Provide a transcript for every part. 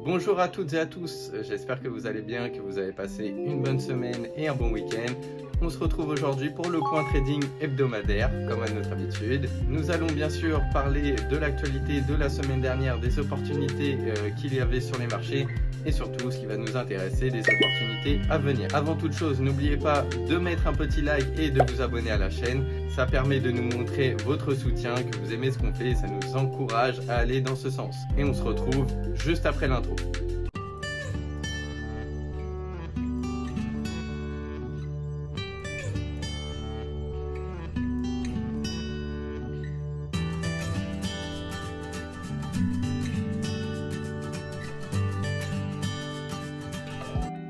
Bonjour à toutes et à tous, j'espère que vous allez bien, que vous avez passé une bonne semaine et un bon week-end. On se retrouve aujourd'hui pour le point trading hebdomadaire, comme à notre habitude. Nous allons bien sûr parler de l'actualité de la semaine dernière, des opportunités qu'il y avait sur les marchés et surtout ce qui va nous intéresser, des opportunités à venir. Avant toute chose, n'oubliez pas de mettre un petit like et de vous abonner à la chaîne. Ça permet de nous montrer votre soutien, que vous aimez ce qu'on fait et ça nous encourage à aller dans ce sens. Et on se retrouve juste après l'intro.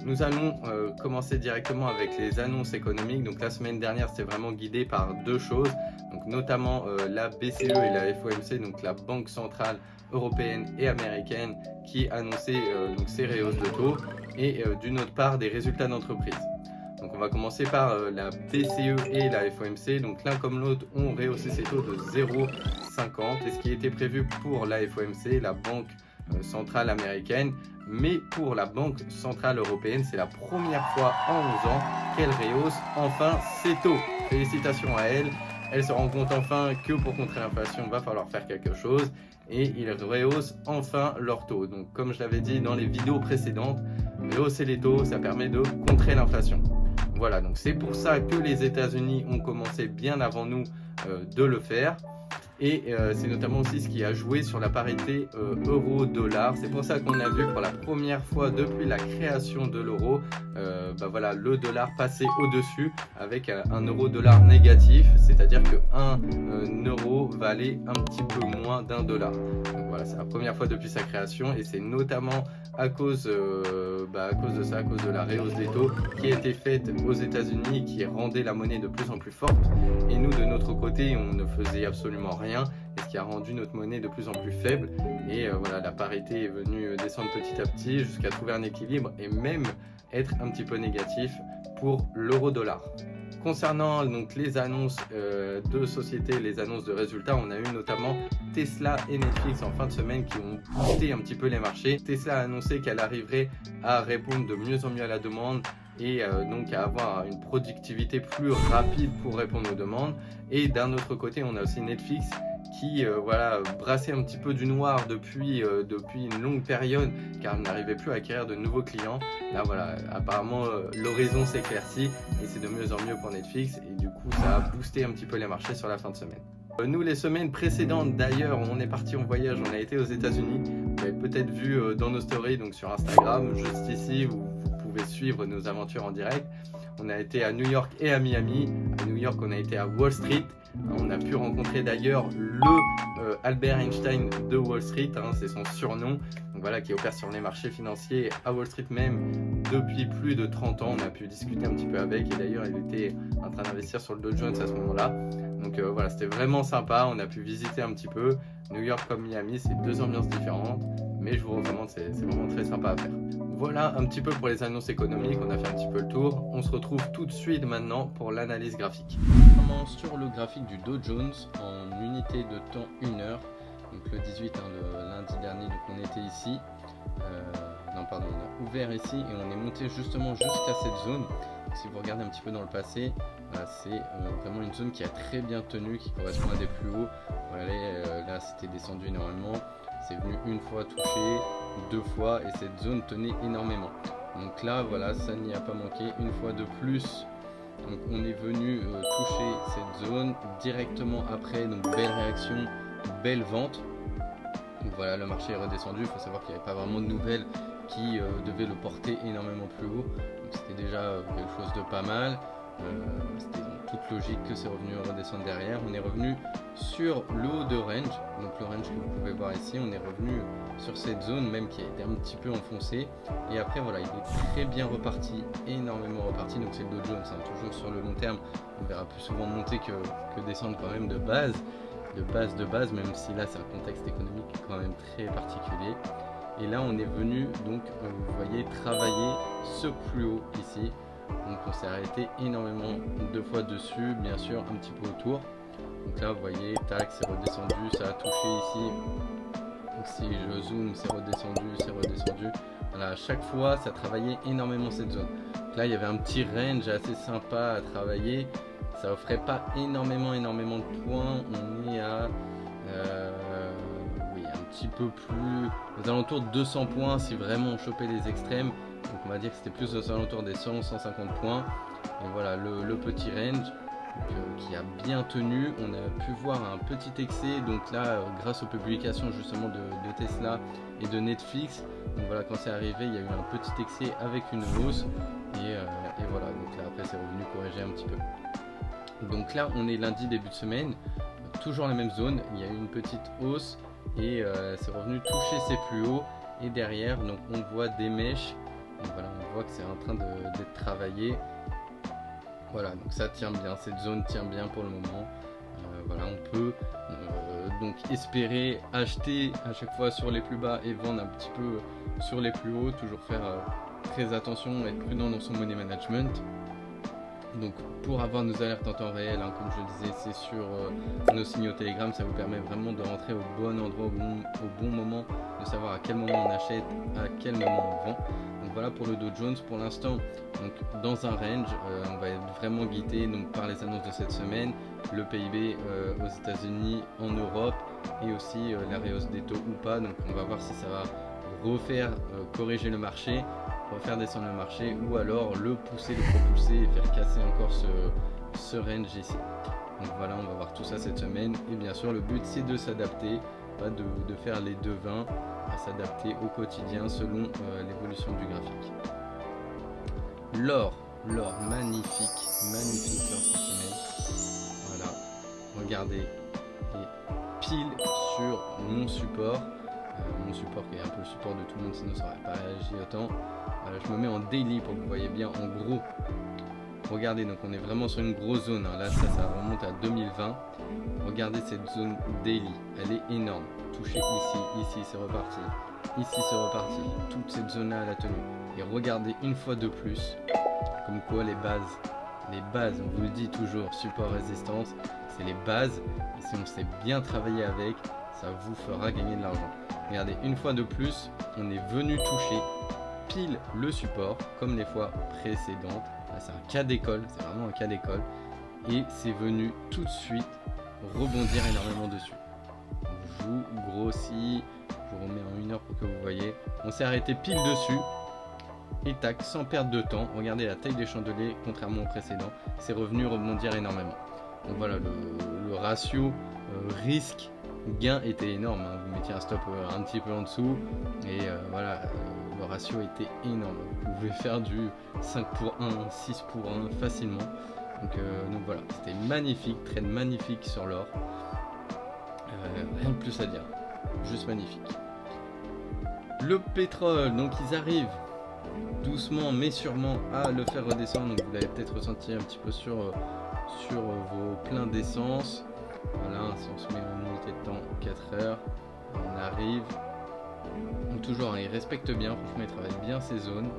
Nous allons commencer directement avec les annonces économiques. Donc la semaine dernière, c'était vraiment guidé par deux choses, donc notamment la BCE et la FOMC, donc la Banque Centrale Européenne et Américaine, qui annonçaient donc ces rehausses de taux, et d'une autre part des résultats d'entreprise. Donc on va commencer par la BCE et la FOMC. Donc l'un comme l'autre ont rehaussé ces taux de 0,50, et ce qui était prévu pour la FOMC, la Banque centrale américaine, mais pour la Banque centrale européenne, c'est la première fois en 11 ans qu'elle rehausse enfin ses taux. Félicitations à elle. Elle se rend compte enfin que pour contrer l'inflation, il va falloir faire quelque chose, et ils rehaussent enfin leurs taux. Donc comme je l'avais dit dans les vidéos précédentes, rehausser les taux, ça permet de contrer l'inflation. Voilà, donc c'est pour ça que les États-Unis ont commencé bien avant nous de le faire. Et c'est notamment aussi ce qui a joué sur la parité euro-dollar. C'est pour ça qu'on a vu pour la première fois depuis la création de l'euro, voilà, le dollar passer au-dessus avec un euro-dollar négatif, c'est-à-dire que 1 euro valait un petit peu moins d'un dollar. Donc voilà, c'est la première fois depuis sa création, et c'est notamment à cause de ça, à cause de la rehausse des taux qui a été faite aux États-Unis, qui rendait la monnaie de plus en plus forte, et nous de notre côté on ne faisait absolument rien, et ce qui a rendu notre monnaie de plus en plus faible. Et voilà, la parité est venue descendre petit à petit jusqu'à trouver un équilibre et même être un petit peu négatif pour l'euro-dollar. Concernant donc les annonces de sociétés, les annonces de résultats, on a eu notamment Tesla et Netflix en fin de semaine qui ont boosté un petit peu les marchés. Tesla a annoncé qu'elle arriverait à répondre de mieux en mieux à la demande, et donc à avoir une productivité plus rapide pour répondre aux demandes. Et d'un autre côté, on a aussi Netflix qui brassait un petit peu du noir depuis une longue période, car elle n'arrivait plus à acquérir de nouveaux clients. Là voilà, apparemment l'horizon s'éclaircit et c'est de mieux en mieux pour Netflix, et du coup ça a boosté un petit peu les marchés sur la fin de semaine. Nous, les semaines précédentes d'ailleurs, on est parti en voyage, on a été aux États-Unis. Vous avez peut-être vu dans nos stories, donc sur Instagram, juste ici, où vous pouvez suivre nos aventures en direct. On a été à New York et à Miami. À New York, on a été à Wall Street. On a pu rencontrer d'ailleurs le Albert Einstein de Wall Street, c'est son surnom, donc voilà, qui opère sur les marchés financiers à Wall Street même depuis plus de 30 ans. On a pu discuter un petit peu avec, et d'ailleurs il était en train d'investir sur le Dow Jones à ce moment-là. Donc voilà, c'était vraiment sympa, on a pu visiter un petit peu. New York comme Miami, c'est deux ambiances différentes, mais je vous recommande, c'est vraiment très sympa à faire. Voilà un petit peu pour les annonces économiques, on a fait un petit peu le tour. On se retrouve tout de suite maintenant pour l'analyse graphique. On commence sur le graphique du Dow Jones en unité de temps 1 heure. Donc le 18, le lundi dernier, donc on était ici. On a ouvert ici et on est monté justement jusqu'à cette zone. Si vous regardez un petit peu dans le passé, c'est vraiment une zone qui a très bien tenu, qui correspond à des plus hauts. Là c'était descendu énormément, c'est venu une fois toucher, deux fois, et cette zone tenait énormément. Donc là voilà, ça n'y a pas manqué, une fois de plus. Donc on est venu toucher cette zone directement après, donc belle réaction, belle vente. Donc voilà, le marché est redescendu. Il faut savoir qu'il n'y avait pas vraiment de nouvelles qui devaient le porter énormément plus haut. Donc c'était déjà quelque chose de pas mal. C'était donc toute logique que c'est revenu redescendre derrière. On est revenu sur le haut de range, donc le range que vous pouvez voir ici. On est revenu sur cette zone même qui a été un petit peu enfoncée, et après voilà, il est très bien reparti, énormément reparti. Donc c'est le Dow Jones, toujours sur le long terme, on verra plus souvent monter que descendre quand même de base, même si là c'est un contexte économique quand même très particulier. Et là on est venu donc vous voyez travailler ce plus haut ici. Donc on s'est arrêté énormément deux fois dessus, bien sûr un petit peu autour. Donc là vous voyez, tac, c'est redescendu, ça a touché ici. Donc si je zoome, c'est redescendu, vu. Voilà, à chaque fois, ça travaillait énormément cette zone. Donc là, il y avait un petit range assez sympa à travailler. Ça offrait pas énormément de points. On est à oui, un petit peu plus aux alentours de 200 points si vraiment on chopait les extrêmes. Donc on va dire que c'était plus aux alentours des 100-150 points. Et voilà le petit range qui a bien tenu. On a pu voir un petit excès. Donc là, grâce aux publications justement de Tesla et de Netflix. Donc voilà, quand c'est arrivé, il y a eu un petit excès avec une hausse. Et voilà, donc là après c'est revenu corriger un petit peu. Donc là on est lundi début de semaine, toujours la même zone, il y a eu une petite hausse et c'est revenu toucher ses plus hauts et derrière donc on voit des mèches, donc voilà on voit que c'est en train d'être travaillé. Voilà, donc ça tient bien, cette zone tient bien pour le moment. Voilà, on peut donc espérer acheter à chaque fois sur les plus bas et vendre un petit peu sur les plus hauts, toujours faire très attention, être prudent dans son money management. Donc pour avoir nos alertes en temps réel, hein, comme je le disais, c'est sur nos signaux Telegram, ça vous permet vraiment de rentrer au bon endroit, au bon moment, de savoir à quel moment on achète, à quel moment on vend. Donc voilà pour le Dow Jones pour l'instant, donc dans un range, on va être vraiment guidé donc, par les annonces de cette semaine, le PIB aux États-Unis, en Europe et aussi la rehausse des taux ou pas. Donc on va voir si ça va refaire corriger le marché, refaire descendre le marché ou alors le pousser, le propulser et faire casser encore ce range ici. Donc voilà, on va voir tout ça cette semaine et bien sûr le but c'est de s'adapter, pas de faire les devins, à s'adapter au quotidien selon l'évolution du graphique. L'or, magnifique l'or cette semaine. Voilà, regardez, et pile sur mon support qui est un peu le support de tout le monde, sinon ça n'aurait pas réagi autant. Voilà, je me mets en daily pour que vous voyez bien en gros. Regardez, donc on est vraiment sur une grosse zone, hein. Là ça remonte à 2020. Regardez cette zone daily, elle est énorme. Touché ici c'est reparti, ici c'est reparti, toute cette zone là elle a tenu. Et regardez une fois de plus, comme quoi les bases, on vous le dit toujours, support résistance, c'est les bases, et si on sait bien travailler avec, ça vous fera gagner de l'argent. Regardez, une fois de plus, on est venu toucher pile le support, comme les fois précédentes. Là, c'est un cas d'école, c'est vraiment un cas d'école. Et c'est venu tout de suite rebondir énormément dessus. Je vous grossis, je vous remets en 1 heure pour que vous voyez. On s'est arrêté pile dessus. Et tac, sans perdre de temps, regardez la taille des chandeliers, contrairement au précédent, c'est revenu rebondir énormément. Donc voilà, le ratio risque gain était énorme, hein. Vous mettiez un stop un petit peu en dessous et voilà, le ratio était énorme. Vous pouvez faire du 5 pour 1, 6 pour 1 facilement. Donc voilà, c'était magnifique, trade magnifique sur l'or. Rien de plus à dire, juste magnifique. Le pétrole, donc ils arrivent doucement mais sûrement à le faire redescendre. Donc vous l'avez peut-être ressenti un petit peu sur vos pleins d'essence. Voilà, si on se met en unité de temps 4 heures, on arrive. Donc toujours, hein, il respecte bien, franchement il travaille bien ses zones.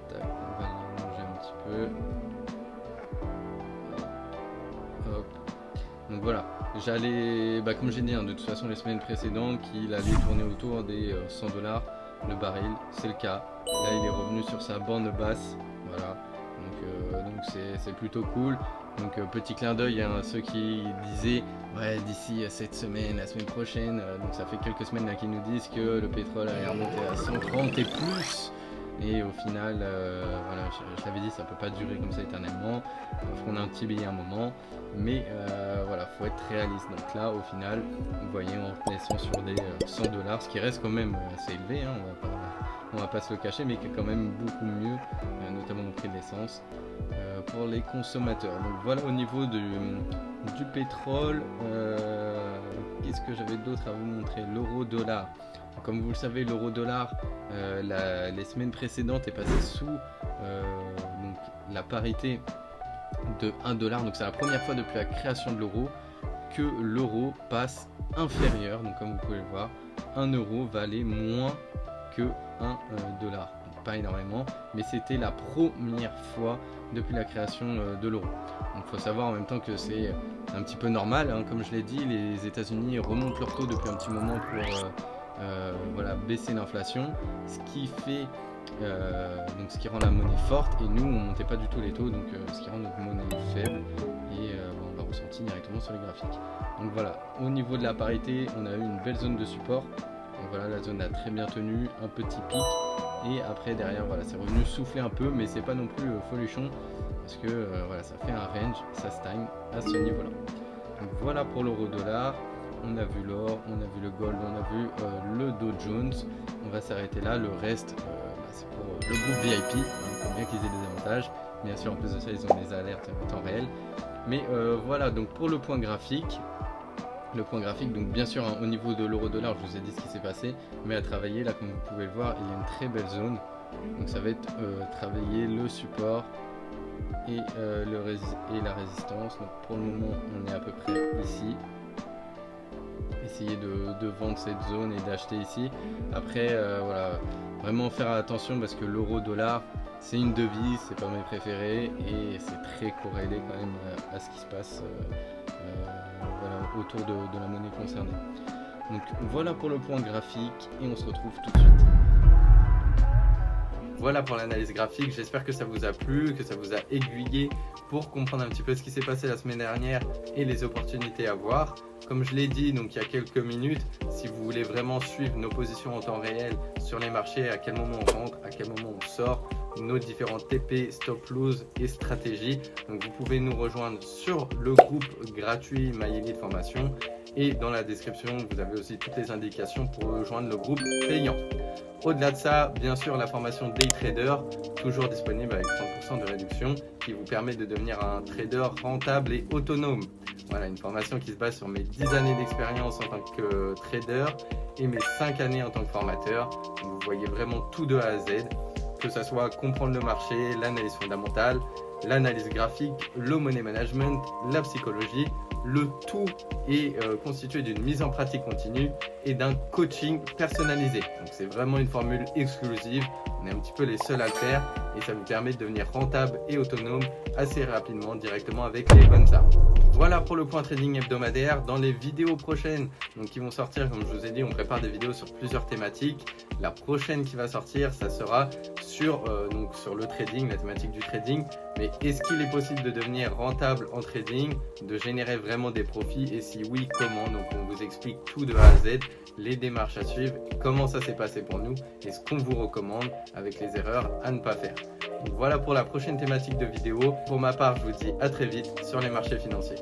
Tac, on va l'allonger un petit peu. Hop. Donc voilà, j'allais, comme j'ai dit, hein, de toute façon les semaines précédentes, qu'il allait tourner autour des 100$ le baril, c'est le cas. Là il est revenu sur sa borne basse, voilà. Donc c'est plutôt cool. Donc petit clin d'œil à ceux qui disaient ouais d'ici cette semaine, la semaine prochaine, donc ça fait quelques semaines là qu'ils nous disent que le pétrole allait remonter à 130 et plus. Et au final, voilà, je l'avais dit, ça peut pas durer comme ça éternellement. On a un petit billet à un moment, mais voilà, faut être réaliste. Donc là, au final, vous voyez, en laissant sur des 100$, ce qui reste quand même assez élevé, hein, on va pas se le cacher, mais qui est quand même beaucoup mieux, notamment au prix de l'essence, pour les consommateurs. Donc voilà au niveau du pétrole. Qu'est-ce que j'avais d'autre à vous montrer? L'euro-dollar. Comme vous le savez, l'euro-dollar, les semaines précédentes est passé sous donc, la parité de 1$. Donc c'est la première fois depuis la création de l'euro que l'euro passe inférieur. Donc comme vous pouvez le voir, 1€ valait moins que 1$. Donc pas énormément, mais c'était la première fois depuis la création de l'euro. Donc il faut savoir en même temps que c'est un petit peu normal, hein. Comme je l'ai dit, les États-Unis remontent leur taux depuis un petit moment voilà, baisser l'inflation, ce qui fait donc ce qui rend la monnaie forte, et nous on montait pas du tout les taux, donc ce qui rend notre monnaie faible, et on l'a ressenti directement sur les graphiques. Donc voilà, au niveau de la parité, on a eu une belle zone de support. Donc voilà, la zone a très bien tenu, un petit pic, et après derrière voilà, c'est revenu souffler un peu, mais c'est pas non plus folichon, parce que voilà, ça fait un range, ça stagne à ce niveau là. Donc voilà pour l'euro dollar. On a vu l'or, on a vu le gold, on a vu le Dow Jones. On va s'arrêter là. Le reste, c'est pour le groupe VIP. Il faut bien qu'ils aient des avantages. Bien sûr, en plus de ça, ils ont des alertes en temps réel. Mais voilà, donc pour le point graphique. Le point graphique, donc bien sûr, hein, au niveau de l'euro-dollar, je vous ai dit ce qui s'est passé. Mais à travailler, là, comme vous pouvez le voir, il y a une très belle zone. Donc ça va être travailler le support et la résistance. Donc pour le moment, on est à peu près ici. Essayer de vendre cette zone et d'acheter ici. Après voilà, vraiment faire attention parce que l'euro-dollar c'est une devise, c'est pas mes préférés et c'est très corrélé quand même à ce qui se passe voilà, autour de la monnaie concernée. Donc voilà pour le point graphique et on se retrouve tout de suite. Voilà pour l'analyse graphique, j'espère que ça vous a plu, que ça vous a aiguillé pour comprendre un petit peu ce qui s'est passé la semaine dernière et les opportunités à voir. Comme je l'ai dit donc il y a quelques minutes, si vous voulez vraiment suivre nos positions en temps réel sur les marchés, à quel moment on rentre, à quel moment on sort, nos différents TP, stop loss et stratégies, donc vous pouvez nous rejoindre sur le groupe gratuit My Elite Formation, et dans la description vous avez aussi toutes les indications pour rejoindre le groupe payant. Au-delà de ça, bien sûr, la formation Day Trader, toujours disponible avec 30% de réduction, qui vous permet de devenir un trader rentable et autonome. Voilà, une formation qui se base sur mes 10 années d'expérience en tant que trader et mes 5 années en tant que formateur. Donc, vous voyez vraiment tout de A à Z, que ce soit comprendre le marché, l'analyse fondamentale, l'analyse graphique, le money management, la psychologie. Le tout est constitué d'une mise en pratique continue et d'un coaching personnalisé. Donc c'est vraiment une formule exclusive, on est un petit peu les seuls à le faire et ça vous permet de devenir rentable et autonome assez rapidement directement avec les bonnes armes. Voilà pour le point trading hebdomadaire. Dans les vidéos prochaines donc qui vont sortir, comme je vous ai dit, on prépare des vidéos sur plusieurs thématiques. La prochaine qui va sortir, ça sera sur le trading, la thématique du trading. Mais est-ce qu'il est possible de devenir rentable en trading, de générer vraiment des profits, et si oui, comment? Donc on vous explique tout de A à Z, les démarches à suivre, comment ça s'est passé pour nous et ce qu'on vous recommande avec les erreurs à ne pas faire. Donc voilà pour la prochaine thématique de vidéo. Pour ma part, je vous dis à très vite sur les marchés financiers.